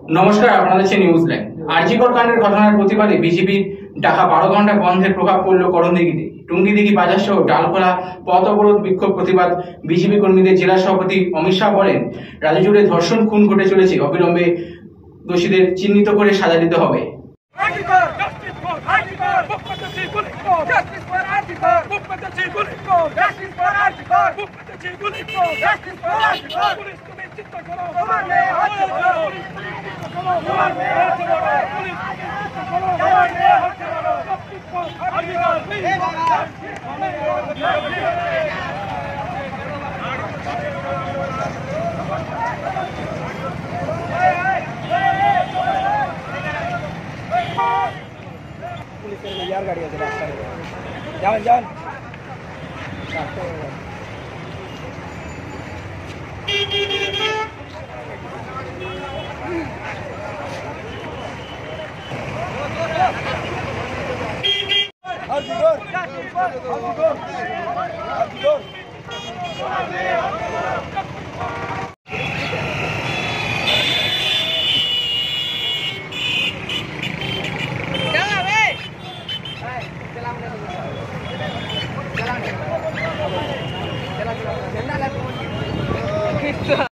নমস্কার, আপনারা দেখছেন নিউজ লাইভ। আরজিকর কাণ্ডের ঘটনার প্রতিবাদে বিজেপির ডাকা 12 ঘন্টা বন্ধের প্রভাব পড়ল করণদিঘিতে। টুঙ্গিদিঘি বাজার সহ ডালখোলা পথ অবরোধ বিক্ষোভ প্রতিবাদ বিজেপি কর্মীদের। জেলা সভাপতি অমিত শাহ বলেন, রাজ্য জুড়ে ধর্ষণ খুন ঘটে চলেছে, অবিলম্বে দোষীদের চিহ্নিত করে সাজা দিতে হবে। यार गाड़ी আছে রাস্তায় যান যান चला